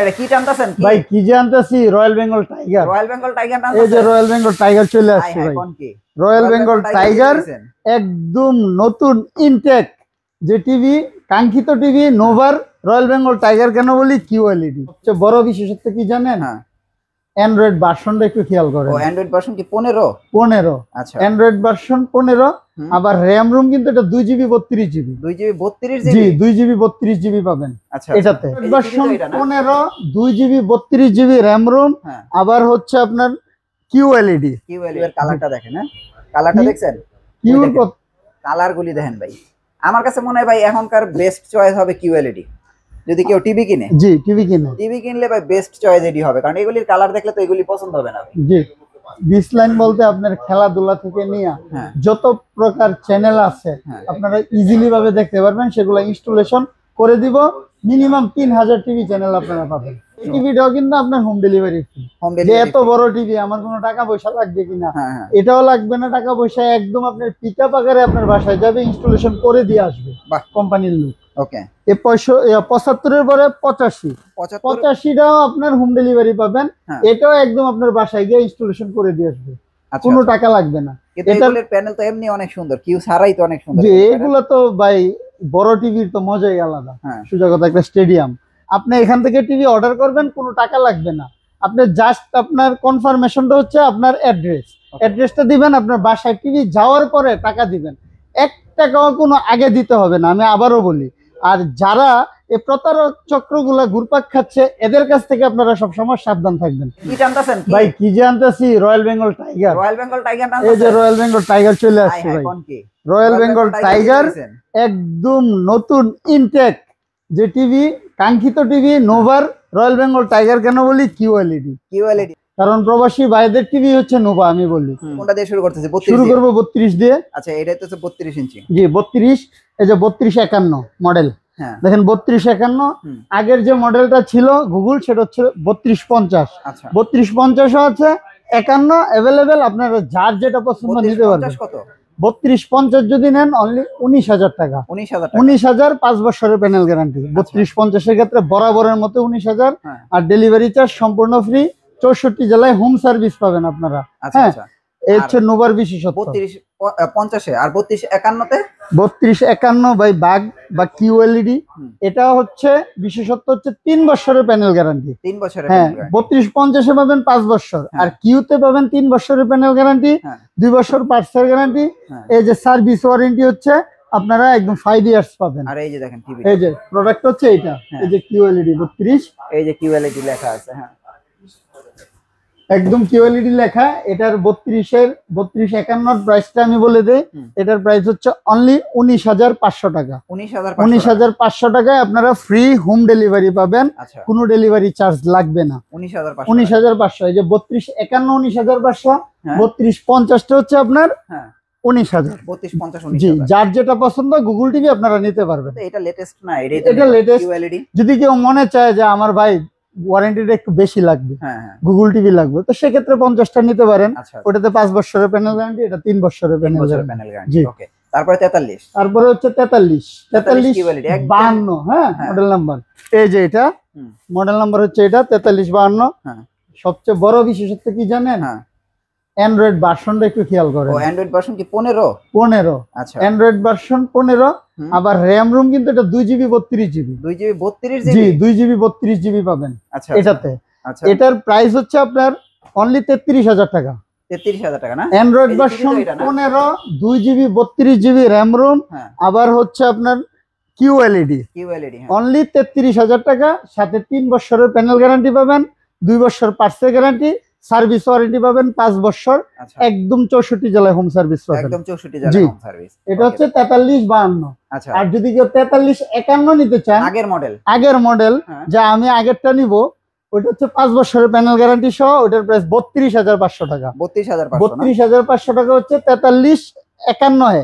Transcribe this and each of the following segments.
এটা কি টানতাছেন ভাই? কি জানতাছি, royal Bengal tiger. Royal Bengal tiger এই যে রয়্যাল বেঙ্গল টাইগার চলে আসছে ভাই। রয়্যাল বেঙ্গল টাইগার একদম নতুন ইনটেক যে টিভি, কাঙ্ক্ষিত টিভি নোভার রয়্যাল বেঙ্গল টাইগার কেন বলি? কিউএলইডি। সবচেয়ে বড় বিশেষত্ব কি জানেন? অ্যান্ড্রয়েড ভার্সনটা একটু খেয়াল করেন। ও অ্যান্ড্রয়েড ভার্সন কি 15? আচ্ছা, অ্যান্ড্রয়েড ভার্সন 15। আবার র‍্যাম রুম কিন্তু এটা 2GB 32GB। 2GB 32GB? জি, 2GB 32GB পাবেন এটাতে। Version 15, 2GB 32GB RAM room. আবার হচ্ছে আপনার কিউএলইডি। এর কালারটা দেখেন, হ্যাঁ কালারটা দেখছেন? কালার গুলি দেখেন ভাই, আমার কাছে মনে হয় ভাই এখনকার বেস্ট চয়েস হবে কিউএলইডি। যদি কেউ টিভি কিনে, জি টিভি কিনলে ভাই বেস্ট চয়েস এডি হবে, কারণ এগুলির কালার দেখলে তো এগুলি পছন্দ হবে না ভাই। জি, ডিসলাইন বলতে আপনার খেলাধুলা থেকে নিয়ে যত প্রকার চ্যানেল আছে আপনারা ইজিলি ভাবে দেখতে পারবেন, সেগুলো ইনস্টলেশন করে দিব। মিনিমাম 3000 টিভি চ্যানেল আপনারা পাবেন। টিভিটাও কিন্তু আপনার হোম ডেলিভারি ফ্রি। যে এত বড় টিভি, আমার কোনো টাকা পয়সা লাগবে কিনা, এটাও লাগবে না টাকা পয়সা। একদম আপনার পিকআপ আকারে আপনার বাসায় যাবে, ইনস্টলেশন করে দিয়ে আসবে কোম্পানির লোক। ওকে, 75 পরে 85টাও আপনার হোম ডেলিভারি পাবেন। এটাও একদম আপনার বাসায় গিয়ে ইনস্টলেশন করে দিয়ে আসবে, কোনো টাকা লাগবে না। এটার প্যানেল তো এমনি অনেক সুন্দর, কিউ ছাড়াই তো অনেক সুন্দর। জি, এগুলো তো ভাই বড় টিভির তো মজাই আলাদা। সোজা কথা, একটা স্টেডিয়াম। আপনি এখান থেকে টিভি অর্ডার করবেন, কোনো টাকা লাগবে না। আপনি জাস্ট আপনার কনফার্মেশনটা হচ্ছে আপনার অ্যাড্রেসটা দিবেন, আপনার বাসায় টিভি যাওয়ার পরে টাকা দিবেন। 1 টাকাও কোনো আগে দিতে হবে না, আমি আবারও বলি। আর যারা এই প্রতারক চক্রগুলা ঘুরপাক খাচ্ছে, এদের কাছ থেকে আপনারা সবসময় সাবধান থাকবেন। কি জানতাছেন ভাই? কি জানতাছি, রয়্যাল বেঙ্গল টাইগার। এই যে রয়্যাল বেঙ্গল টাইগার চলে আসছে ভাই। রয়্যাল বেঙ্গল টাইগার একদম নতুন ইনটেক যে টিভি, কাঙ্ক্ষিত টিভি নোভার রয়্যাল বেঙ্গল টাইগার কেন বলি? কিউএলইডি। কারণ প্রবাসী ভাইদের টিভি হচ্ছে নোভা। আমি বলি কোনটা দিয়ে শুরু করতেছি? শুরু করব 32 দিয়ে। আচ্ছা, এটা তো 32 ইঞ্চি। জি 32। এই যে 3251 মডেল, দেখেন 3251। আগের যে মডেলটা ছিল গুগল, সেটা হচ্ছে 3250। 3250 আছে, 51 অ্যাভেলেবেল। আপনারা যার যেটা পছন্দ নিতে পারবেন। কত? 3250 যদি নেন অনলি 19,000 টাকা। 19,000 5 বছরের প্যানেল গ্যারান্টি। 3250 এর ক্ষেত্রে বরাবরের মতো 19,000। আর ডেলিভারি চার্জ সম্পূর্ণ ফ্রি। 64 জেলায় হোম সার্ভিস পাবেন আপনারা। হ্যাঁ, এই হচ্ছে নোভার বিশেষত্ব। 3250 আর 3251 তে 3251 বাই বাগ বা কিউএলইডি। এটা হচ্ছে বিশেষত্ব হচ্ছে 3 বছরের প্যানেল গ্যারান্টি। 3 বছরের। হ্যাঁ, 3250 এ পাবেন 5 বছর, আর কিউতে পাবেন 3 বছরের প্যানেল গ্যারান্টি, 2 বছর পার্টসের গ্যারান্টি। এই যে সার্ভিস ওয়ারেন্টি হচ্ছে আপনারা একদম 5 ইয়ার্স পাবেন। আর এই যে দেখেন টিভি, এই যে প্রোডাক্ট হচ্ছে এইটা। এই যে কিউএলইডি 32, এই যে কিউএলইডি লেখা আছে। হ্যাঁ, একদম কিউএলইডি লেখা। এটার 3251 প্রাইসটা আমি বলে দেই। এটার প্রাইস হচ্ছে অনলি 19,500 টাকা। 19,500 টাকায় আপনারা ফ্রি হোম ডেলিভারি পাবেন, কোনো ডেলিভারি চার্জ লাগবে না। 19,500। এই যে 3251 19,500, 3250টা হচ্ছে আপনার 19,000। 3250 জি, যার যেটা পছন্দ গুগল টিভি আপনারা নিতে পারবেন। এটা লেটেস্ট না, এটা লেটেস্ট। যদি কেউ মনে চায় যে আমার ভাই ওয়ারেন্টিটা একটু বেশি লাগবে, গুগল টিভি লাগবে, তো সেক্ষেত্রে 50টা নিতে পারেন। ওটাতে 5 বছরের প্যানেল গ্যারান্টি, এটা 3 বছরের প্যানেল গ্যারান্টি। জি, তারপরে 43। তারপরে হচ্ছে 43 52। হ্যাঁ, মডেল নাম্বার এই যে এটা, মডেল নাম্বার হচ্ছে এটা 4352। সবচেয়ে বড় বিশেষত্ব কি জানেন? অ্যান্ড্রয়েড ভার্সনটা একটু খেয়াল করেন। ও অ্যান্ড্রয়েড ভার্সন কি 15? আচ্ছা, অ্যান্ড্রয়েড ভার্সন 15। আবার র‍্যাম রুম কিন্তু এটা 2GB 32GB। 2GB 32GB? জি, 2GB 32GB পাবেন এটাতে। এটার প্রাইস হচ্ছে আপনার অনলি 33,000 টাকা। 33,000 টাকা না? Android version 15, 2GB 32GB RAM room. আবার হচ্ছে আপনার কিউএলইডি অনলি 33,000 টাকা। সাথে 3 বছরের প্যানেল গ্যারান্টি পাবেন, 2 বছর পার্টসের গ্যারান্টি, সার্ভিস ওয়ারেন্টি পাবেন 5 বছর। একদম 64 জেলায় হোম সার্ভিস পাবেন। একদম 64 জেলায় হোম সার্ভিস। এটা হচ্ছে 4352। আচ্ছা, আর যদি কেউ 4351 নিতে চান, আগের মডেল যা আমি আগেরটা নিব, ওটা হচ্ছে 5 বছরের প্যানেল গ্যারান্টি সহ। ওটার প্রাইস 32,500 টাকা। 32,500 টাকা হচ্ছে 4351 এ।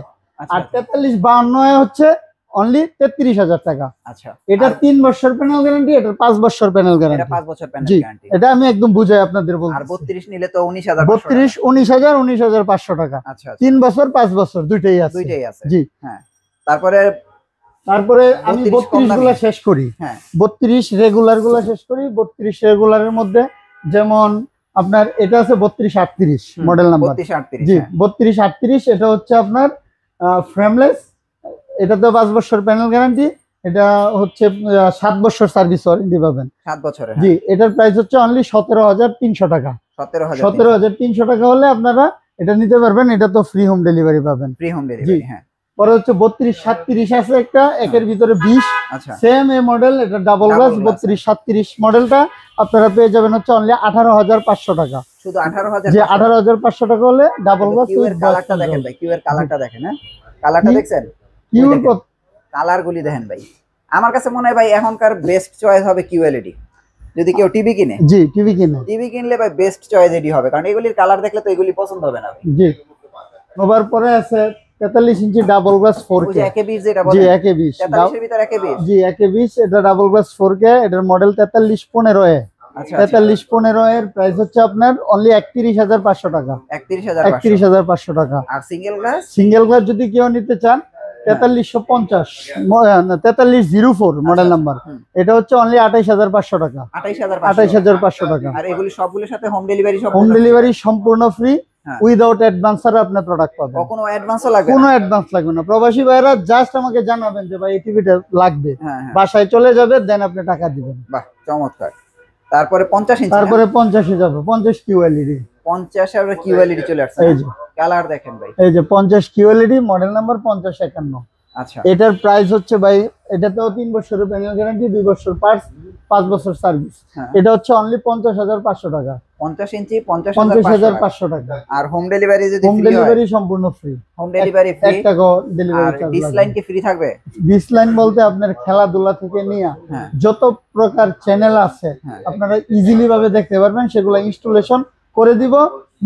আর 4352 এ হচ্ছে অনলি 33,000 টাকা। আচ্ছা, এটা 3 বছর প্যানেল গ্যারান্টি, এটা 5 বছর প্যানেল গ্যারান্টি। এটা 5 বছর প্যানেল গ্যারান্টি। এটা আমি একদম বুঝাই আপনাদের বলছি। আর 32 নিলে তো 19,000। 32 19,500 টাকা। আচ্ছা, 3 বছর 5 বছর দুইটাই আছে। জি, হ্যাঁ। তারপরে তারপরে আমি 32 কম 32 গুলা দামি। শেষ করি। হ্যাঁ 32 রেগুলার গুলা শেষ করি। 32 রেগুলারের মধ্যে যেমন আপনার এটা আছে 3238 মডেল নাম্বার। 32 38 জি 3238 এটা হচ্ছে আপনার ফ্রেমলেস। এটাতে 5 বছর প্যানেল গ্যারান্টি। এটা হচ্ছে 7 বছর সার্ভিস ওয়ারেন্টি পাবেন। 7 বছরের। জি এটার প্রাইস হচ্ছে অনলি 17300 টাকা। 17300 টাকা হলে আপনারা এটা নিতে পারবেন। এটা তো ফ্রি হোম ডেলিভারি পাবেন। Free home delivery. হ্যাঁ পরে হচ্ছে 3237 আছে একটা, একের ভিতরে 20। আচ্ছা সেম এই মডেল, এটা ডাবল গ্লাস 3237 মডেলটা আপনারা পেয়ে যাবেন হচ্ছে অনলি 18500 টাকা। শুধু 18500। যে 18500 টাকা হলে ডাবল গ্লাস কিউ এর কালারটা দেখেন ভাই, কিউ এর কালারটা দেখেন। হ্যাঁ কালারটা দেখছেন? কিউর কালার গুলি দেখেন ভাই। আমার কাছে মনে হয় ভাই এখনকার বেস্ট চয়েস হবে কিউএলইডি। যদি কেউ টিভি কিনে, জি টিভি কিনে, টিভি কিনলে ভাই বেস্ট চয়েস এডি হবে, কারণ এগুলির কালার দেখলে তো এগুলি পছন্দ হবে না। জি ওভার পরে আছে 43 ইঞ্চি ডাবল গ্লাস 4K। ওই যে একে 20 যেটা বলে। জি একে 20 43 এর ভিতর একে 20। জি একে 20 এটা ডাবল গ্লাস 4K। এটার মডেল 4315 এ। আচ্ছা 4315 এর প্রাইস হচ্ছে আপনার অনলি 31500 টাকা। 31500 টাকা। আর সিঙ্গেল গ্লাস? সিঙ্গেল গ্লাস যদি কেউ নিতে চান 4350 4304 মডেল নাম্বার। এটা হচ্ছে অনলি 28500 টাকা। 28500 টাকা। আর এগুলি সবগুলোর সাথে হোম ডেলিভারি? সব হোম ডেলিভারি সম্পূর্ণ ফ্রি। উইদাউট অ্যাডভান্স আর আপনি প্রোডাক্ট পাবেন। কোনো অ্যাডভান্সও লাগবে না? কোনো অ্যাডভান্স লাগবে না। প্রবাসী ভাইরা জাস্ট আমাকে জানাবেন যে ভাই এই টিভিটা লাগবে, বাসায় চলে যাবে, দেন আপনি টাকা দিবেন। বাহ চমৎকার। তারপরে 50 ইঞ্চি? তারপরে 50 এ যাব। 50 কিউএলইডি। 50 এর কিউএলইডি চলে আসছে। এই যে কালার দেখেন ভাই, এই যে 50 কিউএলইডি মডেল নাম্বার 5051। আচ্ছা এটার প্রাইস হচ্ছে ভাই, এটাতেও 3 বছরের প্যানেল গ্যারান্টি, 2 বছর পার্টস, 5 বছর সার্ভিস। এটা হচ্ছে অনলি 50500 টাকা। 50 ইঞ্চি 50500 টাকা। আর হোম ডেলিভারি? যদি হোম ডেলিভারি সম্পূর্ণ ফ্রি। Home delivery free. 1 টাকা ডেলিভারি চার্জ। ডিসলাইন কি ফ্রি থাকবে? ডিসলাইন বলতে আপনার খেলাধুলা থেকে নিয়ে যত প্রকার চ্যানেল আছে আপনারা ইজিলি ভাবে দেখতে পারবেন, সেগুলো ইনস্টলেশন করে দিব।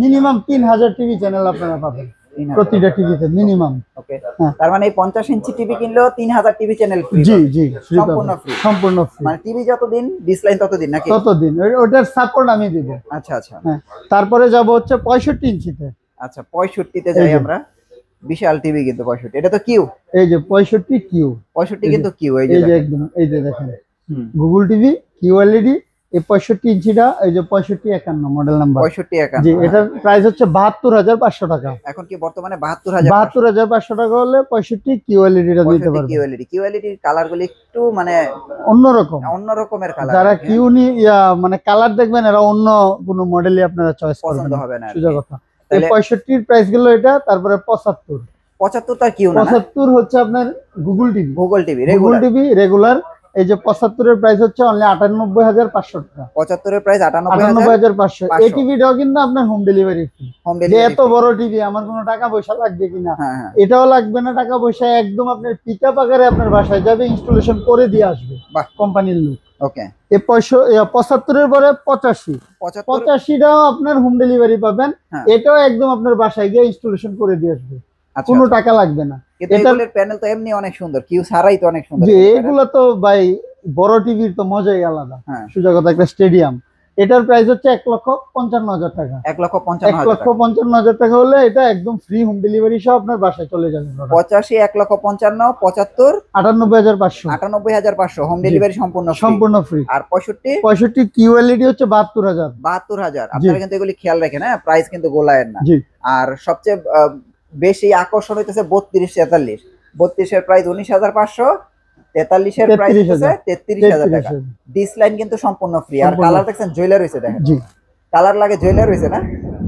মিনিমাম 3000 টিভি চ্যানেল আপনারা পাবেন প্রতিটা টিভিতে মিনিমাম। ওকে, তার মানে এই 50 ইঞ্চি টিভি কিনলেও 3000 টিভি চ্যানেল ফ্রি? জি জি সম্পূর্ণ ফ্রি। সম্পূর্ণ ফ্রি। মানে টিভি যতদিন ডিসলাইন ততদিন নাকি? ততদিন ওটার সাপোর্ট আমি দিব। আচ্ছা আচ্ছা। তারপরে যাব হচ্ছে 65 ইঞ্চিতে। আচ্ছা 65 তে যাই আমরা। বিশাল টিভি কিন্তু 65। এটা তো কিউ। এই যে 65 কিউ। 65 কিন্তু কিউ। এই যে একদম এই যে দেখেন গুগল টিভি কিউএলইডি। এই 65 ইঞ্চিটা এই যে 6551 মডেল নাম্বার। 6551। জি এটার প্রাইস হচ্ছে 72500 টাকা। এখন কি বর্তমানে 72000? 72500 টাকা হলে 65 কিউএলইডিটা নিতে পারবেন। কিউএলইডির কালারগুলো একটু মানে অন্যরকমের কালার। যারা কিউ মানে কালার দেখবেন এরা অন্য কোনো মডেলই আপনারা চয়েস করবেন, পছন্দ হবে না। সোজা কথা। এই 65 এর প্রাইস গুলো এটা। তারপরে 75 টা কিউ না? 75 হচ্ছে আপনার Google TV. Google TV regular. এই যে 75 এর প্রাইস হচ্ছে অনলি 98500 টাকা। 75 এর প্রাইস 98500। এই টিভিটাও কিন্তু আপনার হোম ডেলিভারি ফ্রি। হোম যে ডেলিভারি এত বড় টিভি আমার কোনো টাকা পয়সা লাগবে কিনা, এটাও লাগবে না টাকা পয়সা। একদম আপনার পিকআপ আকারে আপনার বাসায় যাবে, ইনস্টলেশন করে দিয়ে আসবে কোম্পানির লোক। ওকে। এই 75 এর পরে 85টাও আপনার হোম ডেলিভারি পাবেন। এটাও একদম আপনার বাসায় গিয়ে ইনস্টলেশন করে দিয়ে আসবে, কোনো টাকা লাগবে না। এটার প্যানেল তো এমনি অনেক সুন্দর, কিউ ছাড়াই তো অনেক সুন্দর। যে এগুলো তো ভাই বড় টিভির তো মজাই আলাদা। সোজা কথা একটা স্টেডিয়াম। এটার প্রাইস হচ্ছে 1,55,000 টাকা। 1,55,000 টাকা হলে এটা একদম ফ্রি হোম ডেলিভারি সহ আপনার বাসায় চলে যাবে। 85 1,55,000 75 98500 98500 হোম ডেলিভারি সম্পূর্ণ ফ্রি। আর 65 কিউএলইডি হচ্ছে 72000। 72000। আপনারা কিন্তু এগুলি খেয়াল রাখেন, হ্যাঁ প্রাইস কিন্তু গোলায়ের না। আর সবচেয়ে বেশি আকর্ষণ হইতেছে 32 43। 32 এর প্রাইস 19500, 43 এর প্রাইস হচ্ছে 33000 টাকা। ডিসলাইন কিন্তু সম্পূর্ণ ফ্রি। আর কালার দেখছেন জুয়েলার হইছে, দেখেন জি কালার লাগে জুয়েলার হইছে না,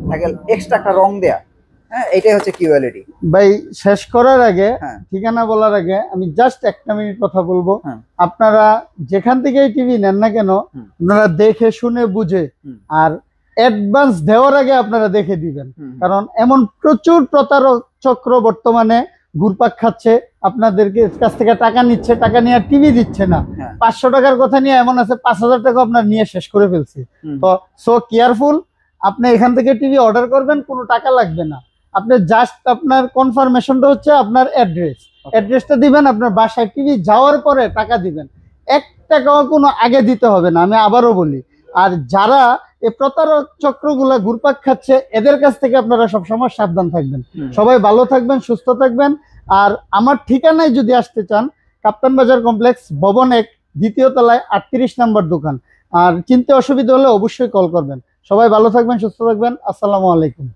থাকে এক্সট্রা একটা রং দেয়া। হ্যাঁ এটাই হচ্ছে কিউএলইডি। ভাই শেষ করার আগে ঠিকানা বলার আগে আমি জাস্ট 1 মিনিট কথা বলবো। আপনারা যেখান থেকে এই টিভি নেন না কেন, আপনারা দেখে শুনে বুঝে আর অ্যাডভান্স দেওয়ার আগে আপনারা দেখে দিবেন। কারণ এমন প্রচুর প্রতারক চক্র বর্তমানে ঘুরপাক খাচ্ছে, আপনাদেরকে কাছ থেকে টাকা নিচ্ছে, টাকা নিয়ে টিভি দিচ্ছে না। 500 টাকার কথা নিয়ে এমন আছে 5000 টাকা আপনার নিয়ে শেষ করে ফেলছে। তো সো কেয়ারফুল। আপনি এখান থেকে টিভি অর্ডার করবেন, কোনো টাকা লাগবে না। আপনি জাস্ট আপনার কনফার্মেশনটা হচ্ছে আপনার অ্যাড্রেসটা দিবেন, আপনার বাসায় টিভি যাওয়ার পরে টাকা দিবেন। 1 টাকাও কোনো আগে দিতে হবে না, আমি আবারও বলি। আর যারা এই প্রতারক চক্রগুলা ঘুরপাক খাচ্ছে, এদের কাছ থেকে আপনারা সবসময় সাবধান থাকবেন। সবাই ভালো থাকবেন, সুস্থ থাকবেন। আর আমার ঠিকানায় যদি আসতে চান, কাপ্তান বাজার কমপ্লেক্স ভবন 1 দ্বিতীয় তলায় 38 নম্বর দোকান। আর চিনতে অসুবিধা হলে অবশ্যই কল করবেন। সবাই ভালো থাকবেন, সুস্থ থাকবেন। আসসালামু আলাইকুম।